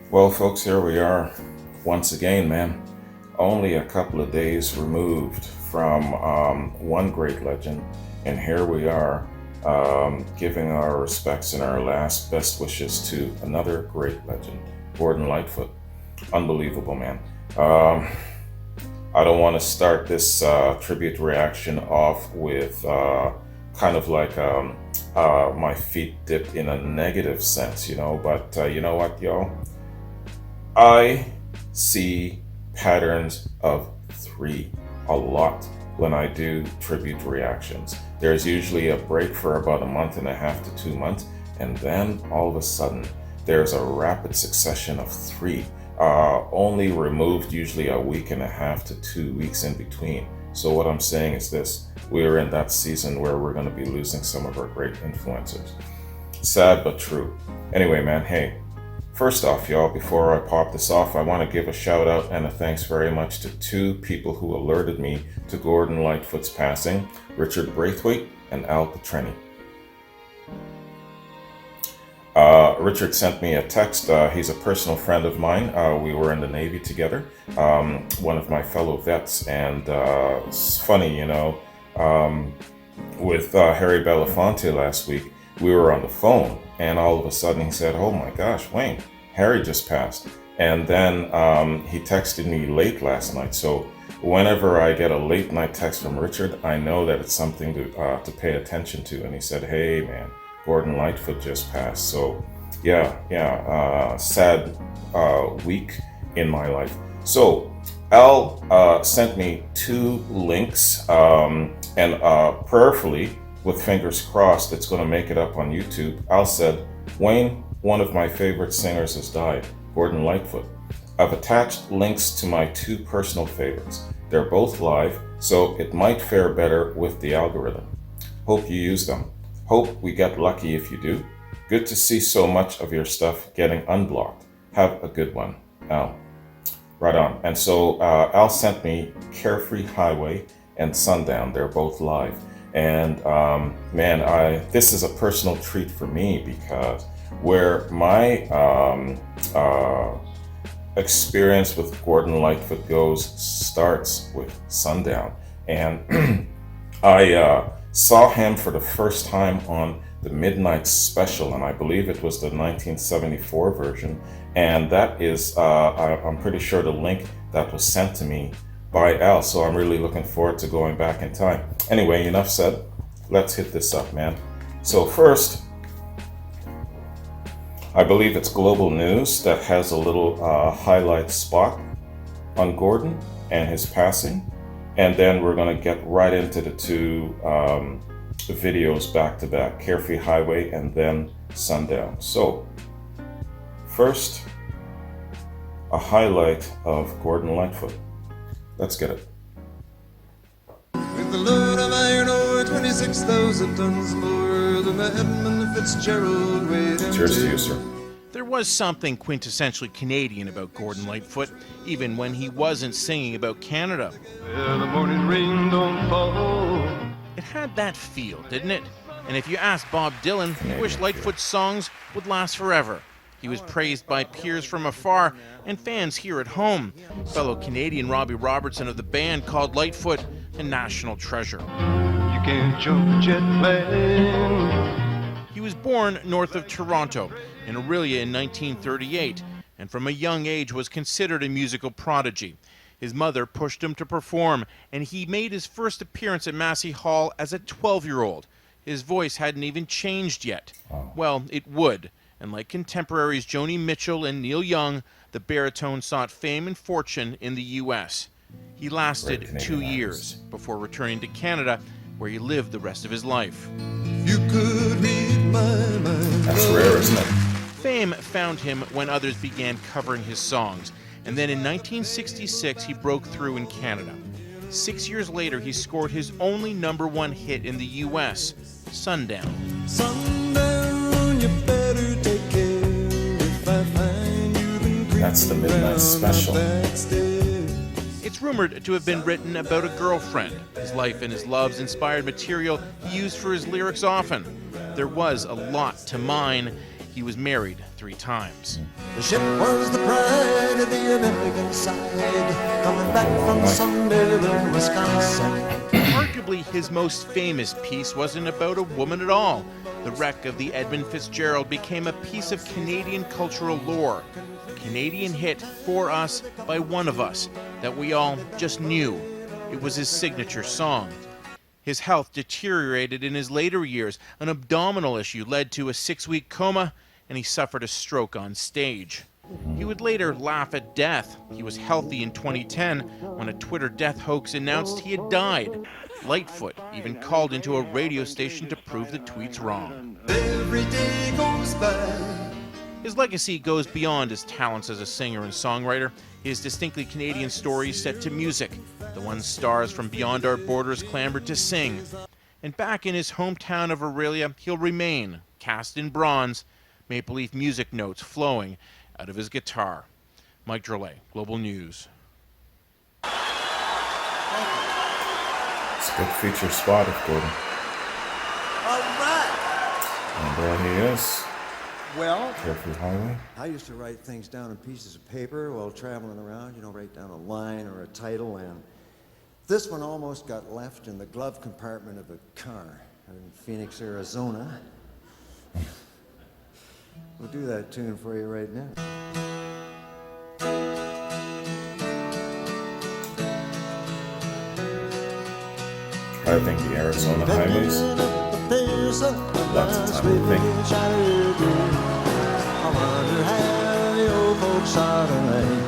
Well, folks, here we are once again, man. Only a couple of days removed from one great legend, and here we are giving our respects and our last best wishes to another great legend, Gordon Lightfoot. Unbelievable, man. Um, I don't want to start this tribute reaction off with kind of like my feet dipped in a negative sense, but you know what, y'all? I see patterns of three a lot when I do tribute reactions. There's usually a break for about a month and a half to 2 months, and then all of a sudden, there's a rapid succession of three, only removed usually a week and a half to 2 weeks in between. So, what I'm saying is this: we're in that season where we're going to be losing some of our great influencers. Sad but true. Anyway, man, hey. First off, y'all, before I pop this off, I want to give a shout out and a thanks very much to two people who alerted me to Gordon Lightfoot's passing, Richard Braithwaite and Al Petreni. Richard sent me a text. He's a personal friend of mine. We were in the Navy together, one of my fellow vets. And it's funny, with Harry Belafonte last week, we were on the phone, and all of a sudden he said, "Oh my gosh, Wayne, Harry just passed." And then he texted me late last night. So whenever I get a late night text from Richard, I know that it's something to pay attention to. And he said, "Hey man, Gordon Lightfoot just passed." So sad week in my life. So Al sent me two links, and prayerfully, with fingers crossed, it's going to make it up on YouTube. Al said, "Wayne, one of my favorite singers has died, Gordon Lightfoot. I've attached links to my two personal favorites. They're both live, so it might fare better with the algorithm. Hope you use them. Hope we get lucky if you do. Good to see so much of your stuff getting unblocked. Have a good one, Al." Right on. And so Al sent me Carefree Highway and Sundown. They're both live. And this is a personal treat for me, because where my experience with Gordon Lightfoot goes starts with Sundown. And I saw him for the first time on the Midnight Special, and I believe it was the 1974 version. And that is, I'm pretty sure, the link that was sent to me by Al. So I'm really looking forward to going back in time. Anyway, enough said. Let's hit this up, man. So first, I believe it's Global News that has a little highlight spot on Gordon and his passing. And then we're going to get right into the two videos back to back, Carefree Highway and then Sundown. So first, a highlight of Gordon Lightfoot. Let's get it. With the load of iron ore, 26,000 tons more than the Edmund Fitzgerald weighed empty. Cheers to you, sir. There was something quintessentially Canadian about Gordon Lightfoot, even when he wasn't singing about Canada. Where the morning rain don't fall. It had that feel, didn't it? And if you asked Bob Dylan, he wished Lightfoot's songs would last forever. He was praised by peers from afar and fans here at home. Fellow Canadian Robbie Robertson of the band called Lightfoot a national treasure. You can't jump a jet plane. He was born north of Toronto in Orillia in 1938, and from a young age was considered a musical prodigy. His mother pushed him to perform, and he made his first appearance at Massey Hall as a 12-year-old. His voice hadn't even changed yet. Well, it would. And like contemporaries Joni Mitchell and Neil Young, the baritone sought fame and fortune in the U.S. He lasted 2 years before returning to Canada, where he lived the rest of his life. You could read my mind. That's rare, isn't it? Fame found him when others began covering his songs, and then in 1966 he broke through in Canada. 6 years later, he scored his only #1 hit in the U.S., Sundown. Sundown, you better take care. If I find you, then That's the Midnight Special. It's rumored to have been written about a girlfriend. His life and his loves inspired material he used for his lyrics often. There was a lot to mine. He was married 3 times. The ship was the pride of the American side, coming back from Sunderland, Wisconsin. Arguably his most famous piece wasn't about a woman at all. The wreck of the Edmund Fitzgerald became a piece of Canadian cultural lore, a Canadian hit for us by one of us that we all just knew. It was his signature song. His health deteriorated in his later years. An abdominal issue led to a 6-week coma, and he suffered a stroke on stage. He would later laugh at death. He was healthy in 2010 when a Twitter death hoax announced he had died. Lightfoot even called into a radio station to prove the tweets wrong. Every day goes by. His legacy goes beyond his talents as a singer and songwriter. His distinctly Canadian stories set to music, the ones stars from beyond our borders clamored to sing. And back in his hometown of Aurelia, he'll remain, cast in bronze, maple leaf music notes flowing out of his guitar. Mike Drolet, Global News. It's a good feature spot, of Gordon. All right. And there he is. Well, Carefree Highway. I used to write things down on pieces of paper while traveling around, write down a line or a title, and this one almost got left in the glove compartment of a car in Phoenix, Arizona. We'll do that tune for you right now. I think the Arizona highways. Lots of time to think. I wonder how the old folks are tonight.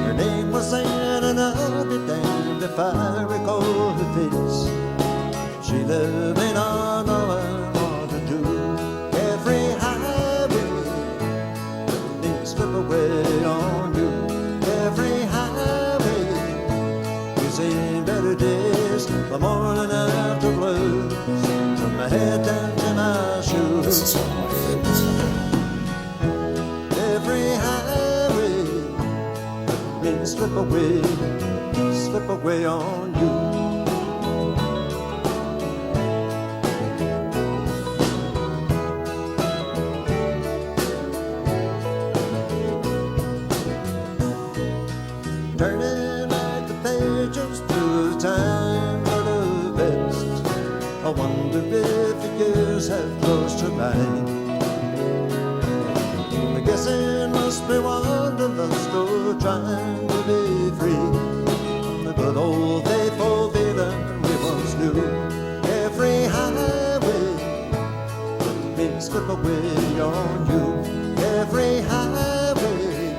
Her name was Anne, and I'll be damned if I recall her face. She lived me not knowing what to do. Every highway they slip away on you. Every highway you see better days. The morning after blues, from my head down to my shoes. This is one of my favorites. Every highway may slip away on you. Turning back the pages through time for the best. I wonder if the years have close to mine. I guess it must be wanderlust or trying to be free. The good old faithful feeling we once knew. Every highway may slip away on you. Every highway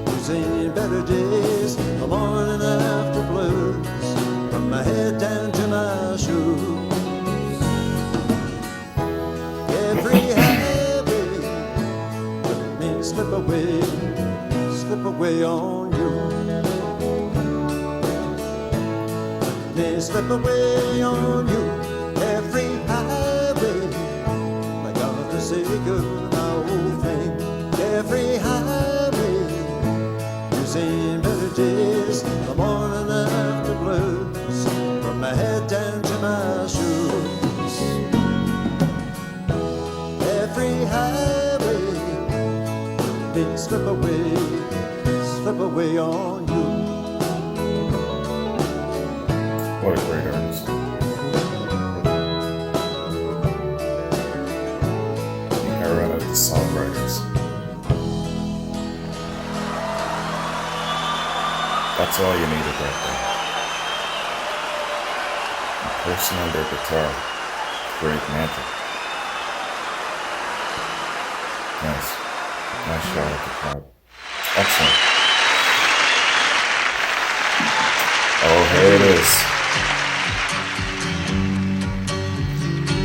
who's seen better days. The morning after blues, from my head down to my shoes. Every highway may slip away on you. May slip away on you. Every highway, I got to say good, my old thing. Every highway, you've seen better days. The morning after blues, from my head down to my shoes. Every highway, they slip away on you. What a great artist. The era of the songwriters. That's all you needed right there. A person and their guitar. Great magic. Nice. Nice shot at the crowd. Excellent. Oh, here it is.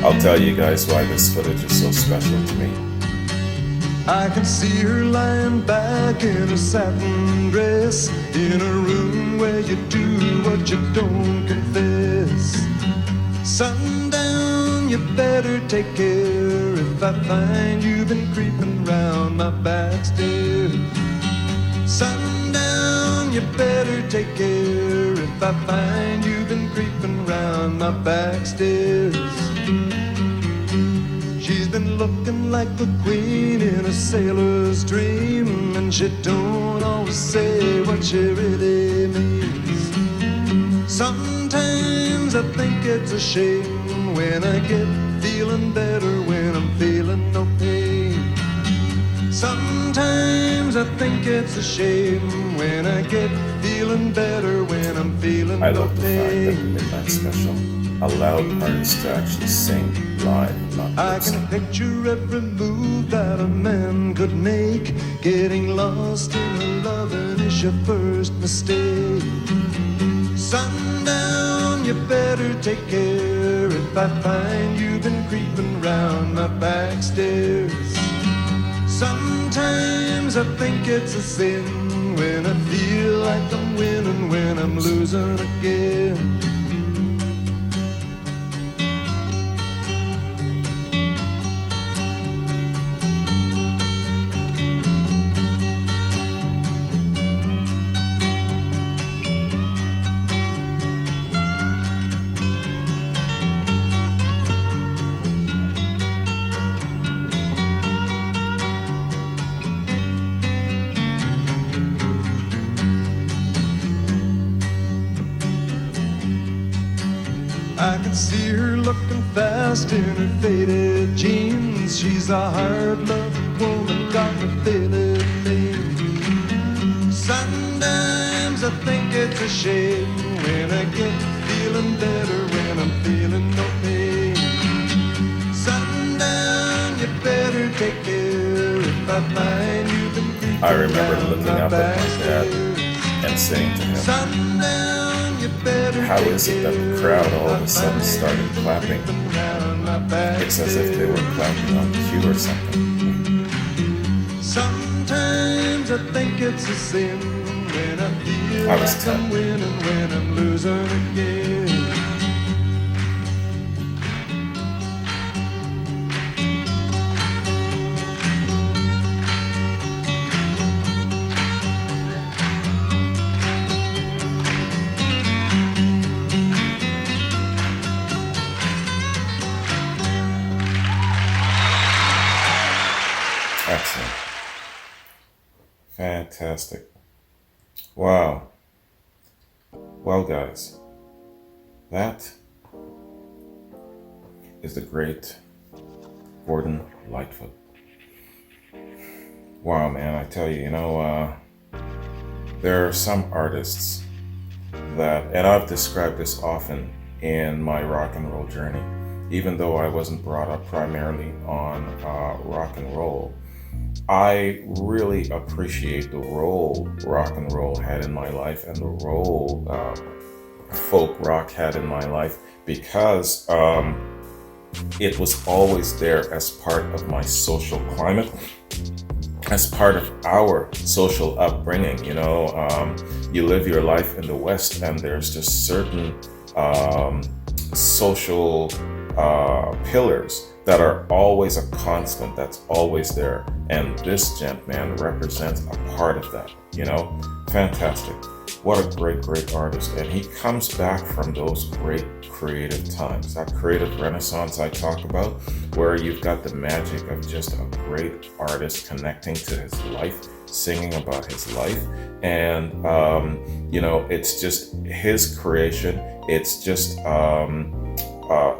I'll tell you guys why this footage is so special to me. I can see her lying back in a satin dress, in a room where you do what you don't confess. Sundown, you better take care if I find you've been creeping round my back stairs. Sundown, you better take care if I find you've been creeping round my back stairs. She's been been looking like the queen in a sailor's dream, and she don't always say what she really means. Sometimes I think it's a shame when I get feeling better when I'm feeling no pain. Sometimes I think it's a shame when I get feeling better when I'm feeling I no love the fact that the pain. Midnight Special allowed artists to actually sing live, not I lip sync. can picture every move that a man could make. Getting lost in a loving is your first mistake. Sundown, you better take care if I find you've been creeping round my back stairs. Sometimes I think it's a sin when I feel like I'm winning when I'm losing again. I can see her looking fast in her faded jeans. She's a hard-loving woman, got me feeling mean. Sometimes I think it's a shame when I get feeling better when I'm feeling no pain. Sundown, you better take care if I find you've been creeping I remember round looking my up at back my dad stairs. and saying to him, Sundown, you better how take is it that the care crowd all of if I a sudden find started you've been clapping? creeping round my back It's as if they were stairs. clapping on cue or something. Sometimes I think it's a sin when I feel I was like I'm 10. winning when I'm losing again. Excellent. Fantastic. Wow. Well, guys, that is the great Gordon Lightfoot. Wow, man, I tell you, there are some artists that, and I've described this often in my rock and roll journey, even though I wasn't brought up primarily on rock and roll, I really appreciate the role rock and roll had in my life and the role folk rock had in my life because it was always there as part of my social climate, as part of our social upbringing. You live your life in the West and there's just certain social pillars that are always a constant, that's always there. And this gent, man, represents a part of that, Fantastic. What a great, great artist. And he comes back from those great creative times, that creative renaissance I talk about, where you've got the magic of just a great artist connecting to his life, singing about his life. And, it's just his creation. It's just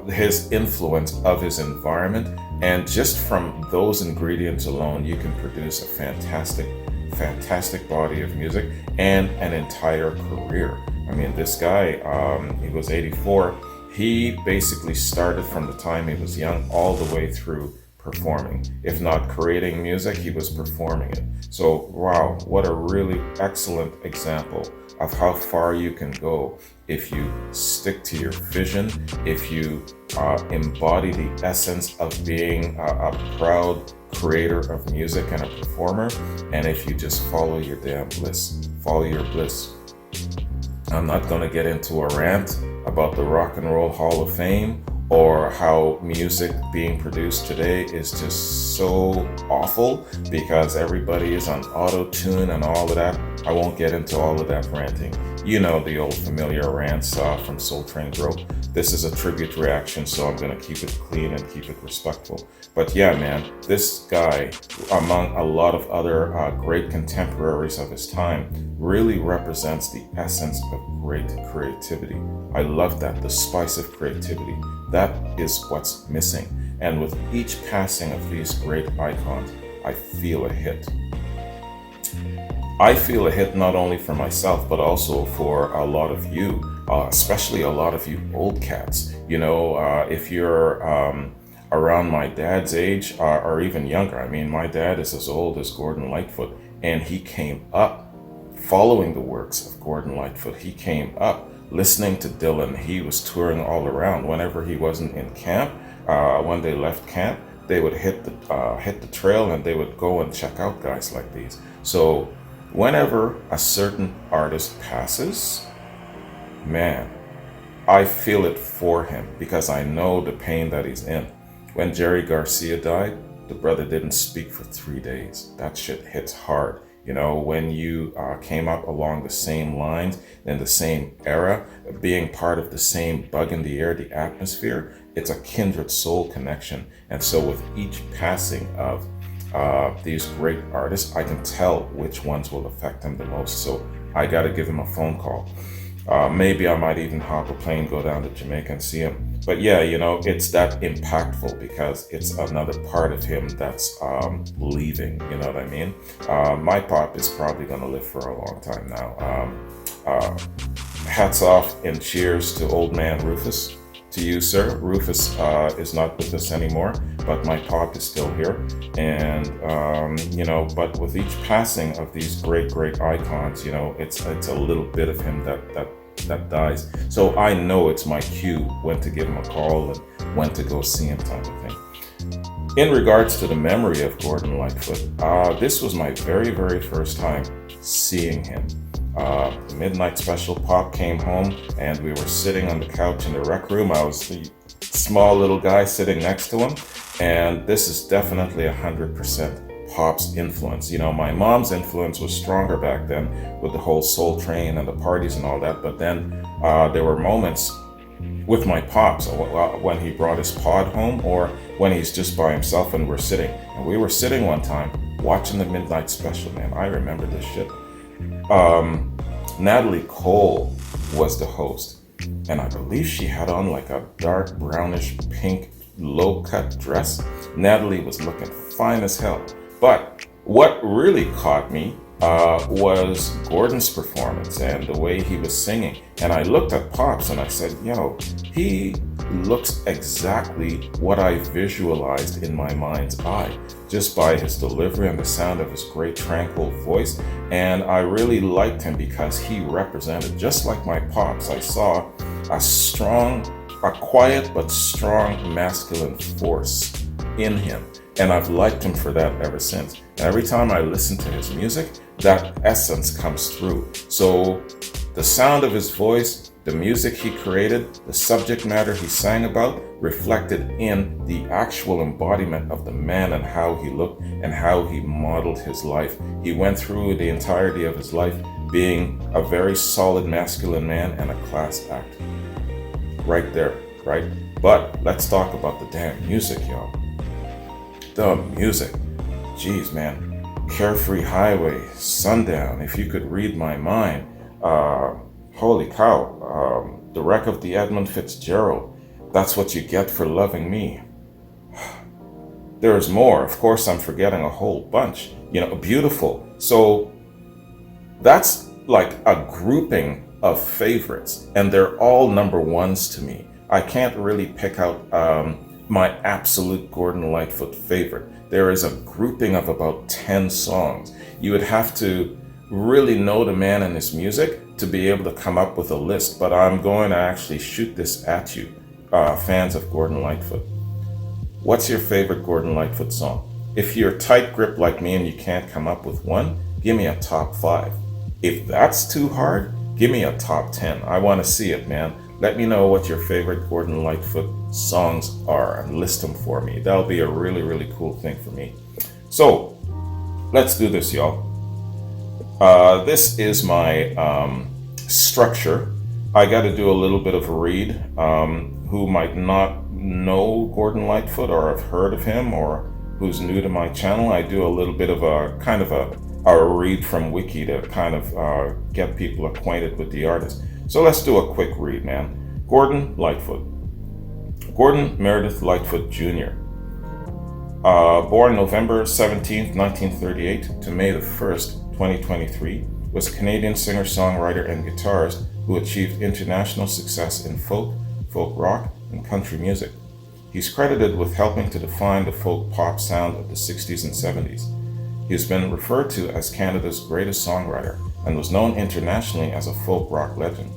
his influence of his environment. And just from those ingredients alone, you can produce a fantastic body of music and an entire career. I mean, this guy, he was 84. He basically started from the time he was young all the way through performing. If not creating music, he was performing it. So, wow, what a really excellent example of how far you can go if you stick to your vision, if you embody the essence of being a proud creator of music and a performer, and if you just follow your damn bliss, follow your bliss. I'm not going to get into a rant about the Rock and Roll Hall of Fame or how music being produced today is just so awful because everybody is on auto-tune and all of that I won't get into all of that ranting. You know the old familiar rants from Soul Train Bro. This is a tribute reaction, so I'm going to keep it clean and keep it respectful. But yeah, man, this guy, among a lot of other great contemporaries of his time, really represents the essence of great creativity. I love that, the spice of creativity. That is what's missing. And with each passing of these great icons, I feel a hit. I feel a hit not only for myself, but also for a lot of you, especially a lot of you old cats. You know, if you're around my dad's age or even younger, I mean, my dad is as old as Gordon Lightfoot, and he came up following the works of Gordon Lightfoot. He came up listening to Dylan. He was touring all around. Whenever he wasn't in camp, when they left camp, they would hit the trail and they would go and check out guys like these. So whenever a certain artist passes, man, I feel it for him because I know the pain that he's in. When Jerry Garcia died, the brother didn't speak for 3 days. That shit hits hard. You know, when you came up along the same lines, in the same era, being part of the same bug in the air, the atmosphere, it's a kindred soul connection. And so with each passing of these great artists, I can tell which ones will affect him the most. So I got to give him a phone call. Maybe I might even hop a plane, go down to Jamaica and see him. But yeah, you know, it's that impactful because it's another part of him that's leaving, you know what I mean? My pop is probably going to live for a long time now. Hats off and cheers to old man Rufus. To you, sir. Rufus is not with us anymore, but my pop is still here. And, you know, but with each passing of these great icons, you know, it's a little bit of him that dies. So I know it's my cue when to give him a call and when to go see him, type of thing. In regards to the memory of Gordon Lightfoot, this was my very first time seeing him. The midnight special, Pop came home and we were sitting on the couch in the rec room. I was the small little guy sitting next to him, and this is definitely 100% Pop's influence. You know, my mom's influence was stronger back then with the whole Soul Train and the parties and all that, but then there were moments with my pops when he brought his pod home or when he's just by himself and we're sitting. And we were sitting one time watching the midnight special, man. I remember this shit. Natalie Cole was the host, and I believe she had on like a dark brownish pink low-cut dress. Natalie was looking fine as hell. But what really caught me was Gordon's performance and the way he was singing. And I looked at Pops and I said, yo, he looks exactly what I visualized in my mind's eye, just by his delivery and the sound of his great tranquil voice. And I really liked him because he represented, just like my Pops, I saw a quiet but strong masculine force in him. And I've liked him for that ever since. And every time I listen to his music, that essence comes through. So the sound of his voice, the music he created, the subject matter he sang about, reflected in the actual embodiment of the man and how he looked and how he modeled his life. He went through the entirety of his life being a very solid masculine man and a class act. Right there, right? But let's talk about the damn music, y'all. The music. Jeez, man. Carefree Highway, Sundown, If You Could Read My Mind. Holy cow. The Wreck of the Edmund Fitzgerald. That's What You Get for Loving Me. There's more. Of course, I'm forgetting a whole bunch. You know, Beautiful. So that's like a grouping of favorites, and they're all number ones to me. I can't really pick out my absolute Gordon Lightfoot favorite. There is a grouping of about 10 songs. You would have to really know the man and his music to be able to come up with a list, but I'm going to actually shoot this at you, fans of Gordon Lightfoot. What's your favorite Gordon Lightfoot song? If you're tight grip like me and you can't come up with one, give me a top 5. If that's too hard, give me a top 10. I want to see it, man. Let me know what your favorite Gordon Lightfoot songs are and list them for me. That'll be a really cool thing for me. So, let's do this, y'all. This is my structure. I got to do a little bit of a read. Who might not know Gordon Lightfoot or have heard of him or who's new to my channel, I do a little bit of a kind of a read from Wiki to kind of get people acquainted with the artist. So let's do a quick read, man. Gordon Lightfoot. Gordon Meredith Lightfoot Jr. Born November 17th, 1938 to May the 1st, 2023, was a Canadian singer-songwriter and guitarist who achieved international success in folk rock, and country music. He's credited with helping to define the folk pop sound of the 60s and 70s. He has been referred to as Canada's greatest songwriter and was known internationally as a folk rock legend.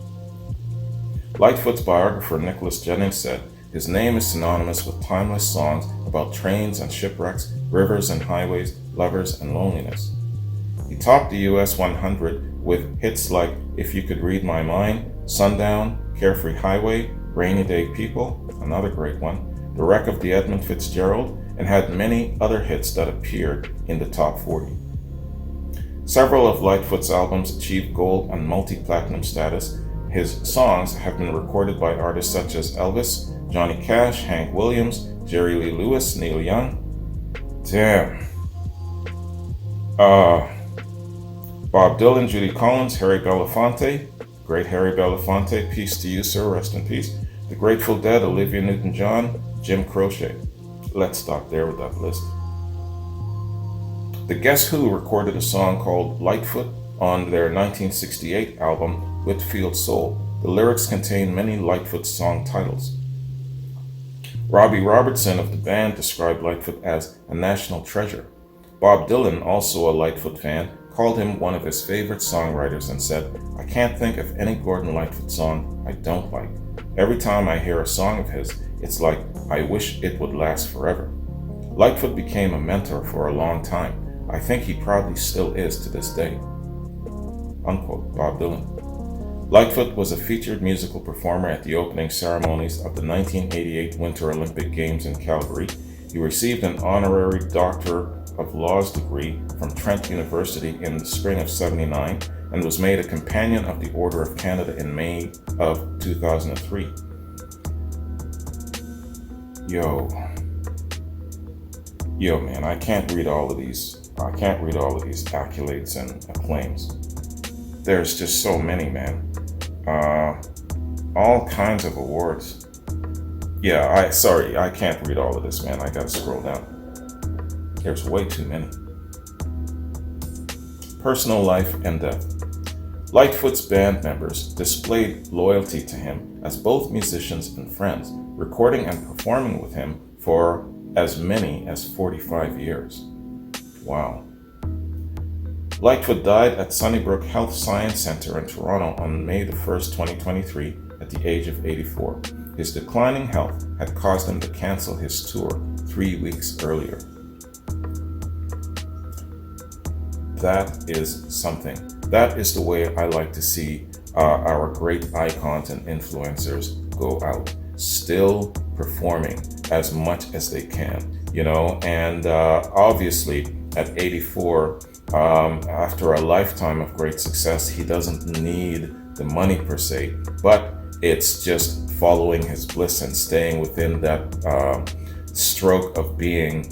Lightfoot's biographer Nicholas Jennings said, his name is synonymous with timeless songs about trains and shipwrecks, rivers and highways, lovers and loneliness. He topped the US 100 with hits like If You Could Read My Mind, Sundown, Carefree Highway, Rainy Day People, another great one, The Wreck of the Edmund Fitzgerald, and had many other hits that appeared in the top 40. Several of Lightfoot's albums achieved gold and multi-platinum status. His songs have been recorded by artists such as Elvis, Johnny Cash, Hank Williams, Jerry Lee Lewis, Neil Young. Damn. Bob Dylan, Judy Collins, Harry Belafonte, great Harry Belafonte, peace to you, sir, rest in peace. The Grateful Dead, Olivia Newton-John, Jim Croce. Let's stop there with that list. The Guess Who recorded a song called Lightfoot on their 1968 album Whitfield Soul. The lyrics contain many Lightfoot song titles. Robbie Robertson of the band described Lightfoot as a national treasure. Bob Dylan, also a Lightfoot fan, called him one of his favorite songwriters and said, I can't think of any Gordon Lightfoot song I don't like. Every time I hear a song of his, it's like I wish it would last forever. Lightfoot became a mentor for a long time. I think he probably still is to this day. Unquote, Bob Dylan. Lightfoot was a featured musical performer at the opening ceremonies of the 1988 Winter Olympic Games in Calgary. He received an honorary Doctor of Laws degree from Trent University in the spring of '79 and was made a Companion of the Order of Canada in May of 2003. Yo man, I can't read all of these accolades and acclaims. There's just so many, man. All kinds of awards. Yeah, I can't read all of this, man. I gotta scroll down. There's way too many. Personal life and death. Lightfoot's band members displayed loyalty to him as both musicians and friends, recording and performing with him for as many as 45 years. Wow. Lightfoot died at Sunnybrook Health Science Center in Toronto on May the 1st, 2023, at the age of 84. His declining health had caused him to cancel his tour 3 weeks earlier. That is something. That is the way I like to see our great icons and influencers go out, still performing as much as they can, and obviously at 84, after a lifetime of great success, he doesn't need the money per se, but it's just following his bliss and staying within that stroke of being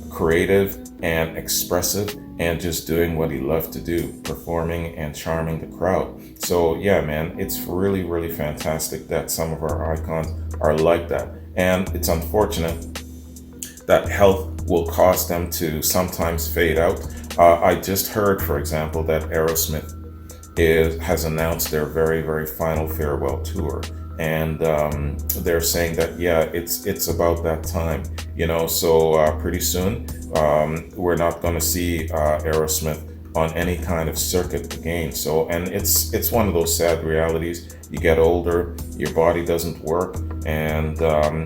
creative and expressive and just doing what he loved to do, performing and charming the crowd. So yeah, man, it's really, really fantastic that some of our icons are like that. And it's unfortunate that health will cause them to sometimes fade out. I just heard, for example, that Aerosmith has announced their very, very final farewell tour. And they're saying that, yeah, it's about that time, so pretty soon we're not going to see Aerosmith on any kind of circuit again. So, and it's one of those sad realities. You get older, your body doesn't work, and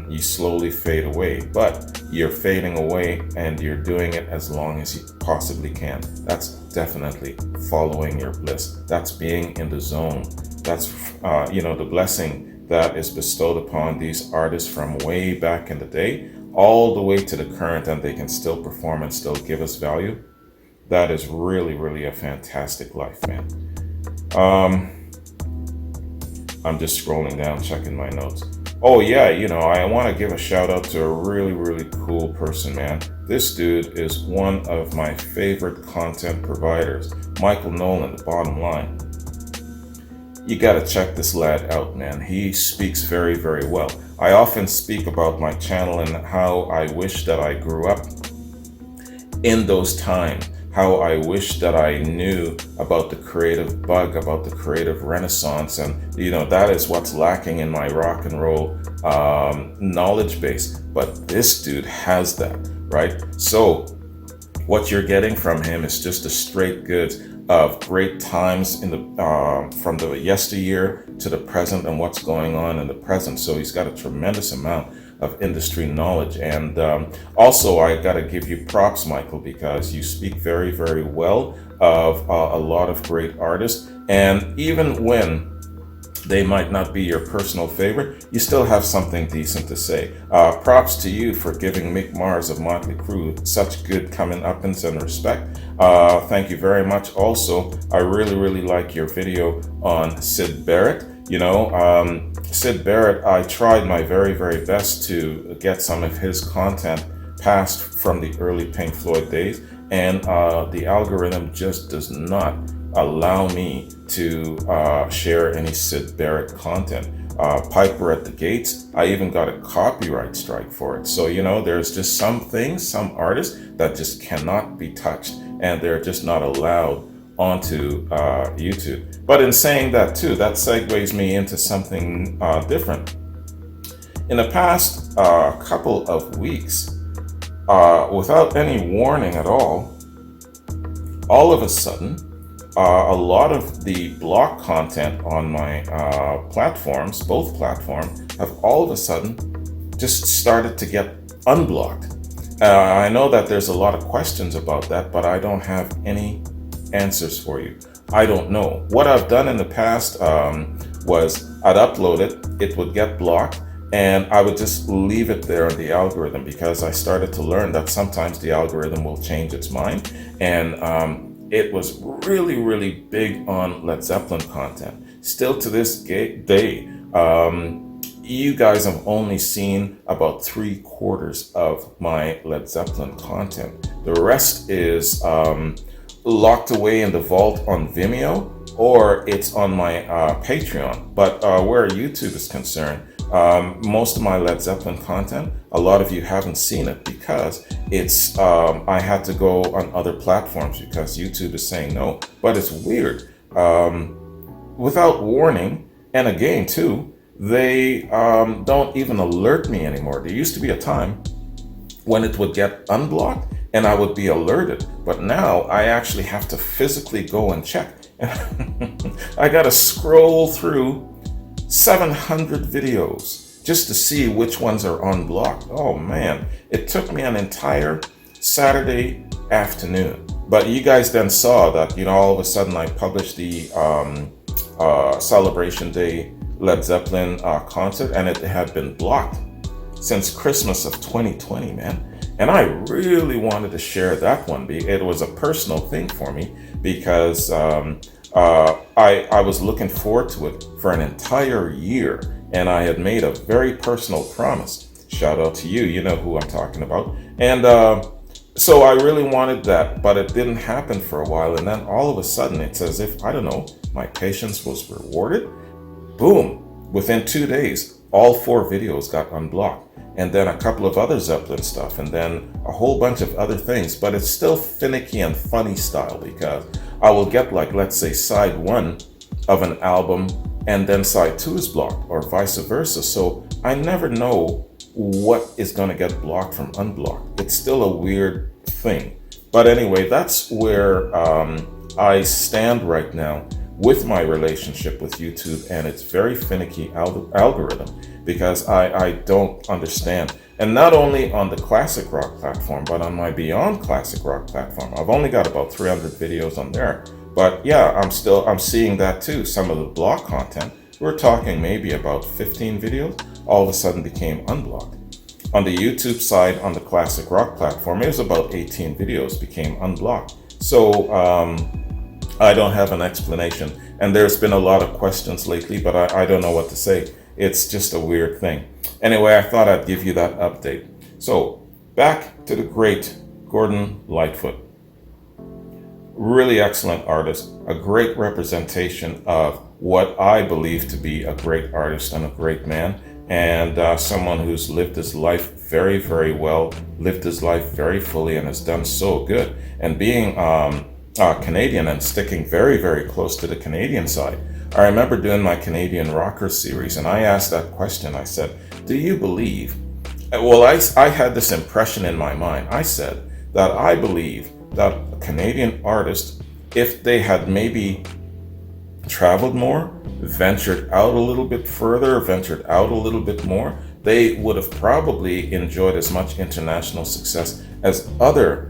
you slowly fade away. But you're fading away and you're doing it as long as you possibly can. That's definitely following your bliss. That's being in the zone. That's, the blessing that is bestowed upon these artists from way back in the day, all the way to the current, and they can still perform and still give us value. That is really, really a fantastic life, man. Um, I'm just scrolling down, checking my notes. Oh yeah, I want to give a shout out to a really, really cool person, man. This dude is one of my favorite content providers, Michael Nolan, the bottom line. You gotta check this lad out, man. He speaks very, very well. I often speak about my channel and how I wish that I grew up in those times, how I wish that I knew about the creative bug, about the creative renaissance, and that is what's lacking in my rock and roll knowledge base. But this dude has that, right? So what you're getting from him is just a straight goods of great times in the from the yesteryear to the present and what's going on in the present. So he's got a tremendous amount of industry knowledge. And also, I got to give you props, Michael, because you speak very, very well of a lot of great artists. And even when they might not be your personal favorite, you still have something decent to say. Props to you for giving Mick Mars of Motley Crue such good coming uppins and respect. Thank you very much. Also, I really, really like your video on Syd Barrett. Syd Barrett, I tried my very, very best to get some of his content passed from the early Pink Floyd days, and the algorithm just does not allow me to share any Syd Barrett content. Piper at the Gates, I even got a copyright strike for it. So, there's just some things, some artists that just cannot be touched, and they're just not allowed onto YouTube. But in saying that too, that segues me into something different. In the past couple of weeks, without any warning at all of a sudden, a lot of the block content on my platforms, both platforms, have all of a sudden just started to get unblocked. I know that there's a lot of questions about that, but I don't have any answers for you. I don't know. What I've done in the past was I'd upload it, it would get blocked, and I would just leave it there in the algorithm, because I started to learn that sometimes the algorithm will change its mind. And it was really, really big on Led Zeppelin content. Still to this day, you guys have only seen about 3/4 of my Led Zeppelin content. The rest is locked away in the vault on Vimeo, or it's on my Patreon. But where YouTube is concerned, most of my Led Zeppelin content, a lot of you haven't seen it because it's I had to go on other platforms because YouTube is saying no. But it's weird. Without warning, and again too, they don't even alert me anymore. There used to be a time when it would get unblocked and I would be alerted, but now I actually have to physically go and check. I gotta scroll through 700 videos just to see which ones are unblocked. Oh man, it took me an entire Saturday afternoon. But you guys then saw that, all of a sudden I published the Celebration Day Led Zeppelin concert, and it had been blocked since Christmas of 2020, man. And I really wanted to share that one. It was a personal thing for me because I was looking forward to it for an entire year, and I had made a very personal promise. Shout out to you, you know who I'm talking about. And so I really wanted that, but it didn't happen for a while. And then all of a sudden, it's as if, I don't know, my patience was rewarded. Boom, within 2 days, all 4 videos got unblocked. And then a couple of other Zeppelin stuff, and then a whole bunch of other things. But it's still finicky and funny style, because I will get, like, let's say side 1 of an album and then side 2 is blocked, or vice versa. So I never know what is going to get blocked from unblocked. It's still a weird thing. But anyway, that's where I stand right now with my relationship with YouTube and its very finicky algorithm, because I don't understand. And not only on the classic rock platform, but on my Beyond Classic Rock platform. I've only got about 300 videos on there. But yeah, I'm seeing that too. Some of the block content, we're talking maybe about 15 videos, all of a sudden became unblocked. On the YouTube side, on the classic rock platform, it was about 18 videos became unblocked. So I don't have an explanation. And there's been a lot of questions lately, but I don't know what to say. It's just a weird thing. Anyway, I thought I'd give you that update. So back to the great Gordon Lightfoot. Really excellent artist, a great representation of what I believe to be a great artist and a great man, and someone who's lived his life very, very well, lived his life very fully, and has done so good. And being Canadian and sticking very, very close to the Canadian side, I remember doing my Canadian Rockers series, and I asked that question. I said, do you believe? Well, I had this impression in my mind. I said that I believe that a Canadian artist, if they had maybe traveled more, ventured out a little bit further, ventured out a little bit more, they would have probably enjoyed as much international success as other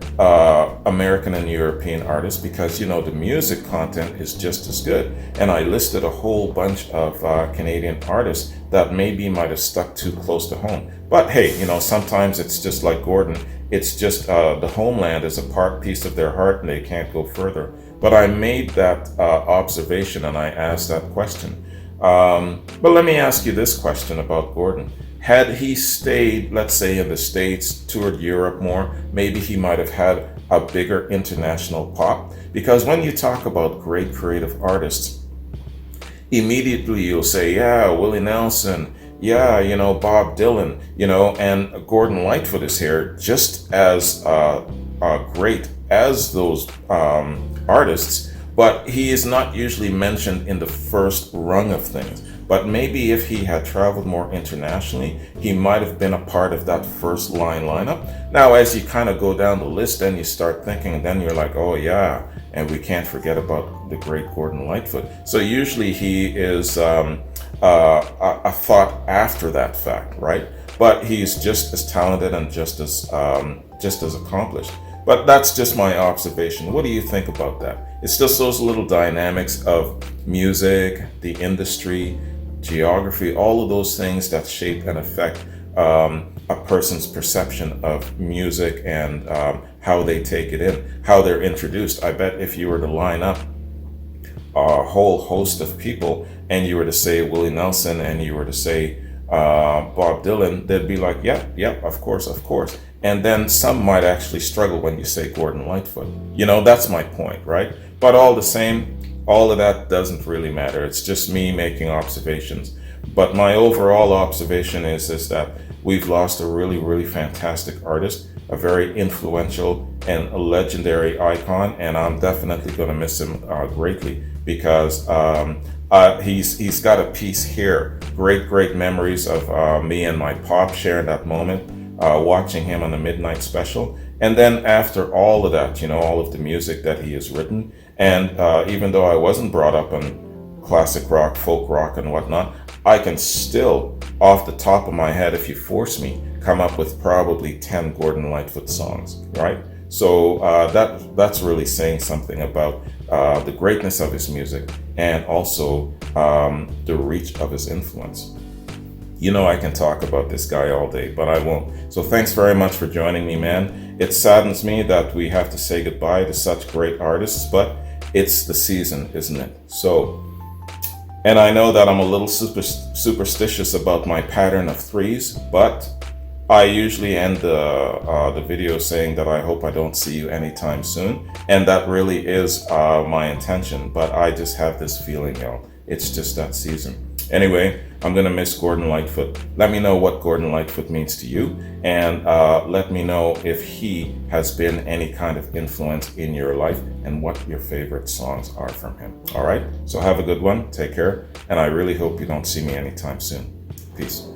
American and European artists, because, you know, the music content is just as good. And I listed a whole bunch of Canadian artists that maybe might have stuck too close to home. But hey, you know, sometimes it's just like Gordon. It's just the homeland is a piece of their heart and they can't go further. But I made that observation and I asked that question. But let me ask you this question about Gordon. Had he stayed, let's say, in the States, toured Europe more, maybe he might have had a bigger international pop. Because when you talk about great creative artists, immediately you'll say, yeah, Willie Nelson, yeah, you know, Bob Dylan, you know, and Gordon Lightfoot is here just as great as those artists, but he is not usually mentioned in the first rung of things. But maybe if he had traveled more internationally, he might have been a part of that first lineup. Now, as you kind of go down the list, then you start thinking, and then you're like, oh yeah, and we can't forget about the great Gordon Lightfoot. So usually he is a thought after that fact, right? But he's just as talented and just as accomplished. But that's just my observation. What do you think about that? It's just those little dynamics of music, the industry, geography, all of those things that shape and affect a person's perception of music and how they take it in, how they're introduced. I bet if you were to line up a whole host of people and you were to say Willie Nelson and you were to say Bob Dylan, they'd be like, yep, of course. And then some might actually struggle when you say Gordon Lightfoot. You know, that's my point, right? But all the same, all of that doesn't really matter. It's just me making observations. But my overall observation is that we've lost a really, really fantastic artist, a very influential and a legendary icon, and I'm definitely going to miss him greatly, because he's got a piece here. Great memories of me and my pop sharing that moment, watching him on the Midnight Special. And then after all of that, you know, all of the music that he has written, and even though I wasn't brought up on classic rock, folk rock, and whatnot, I can still, off the top of my head, if you force me, come up with probably 10 Gordon Lightfoot songs, right? So that's really saying something about the greatness of his music and also the reach of his influence. You know, I can talk about this guy all day, but I won't. So thanks very much for joining me, man. It saddens me that we have to say goodbye to such great artists, but it's the season, isn't it? So, and I know that I'm a little superstitious about my pattern of threes, but I usually end the video saying that I hope I don't see you anytime soon. And that really is my intention, but I just have this feeling, it's just that season. Anyway, I'm going to miss Gordon Lightfoot. Let me know what Gordon Lightfoot means to you, and let me know if he has been any kind of influence in your life and what your favorite songs are from him. All right? So have a good one. Take care. And I really hope you don't see me anytime soon. Peace.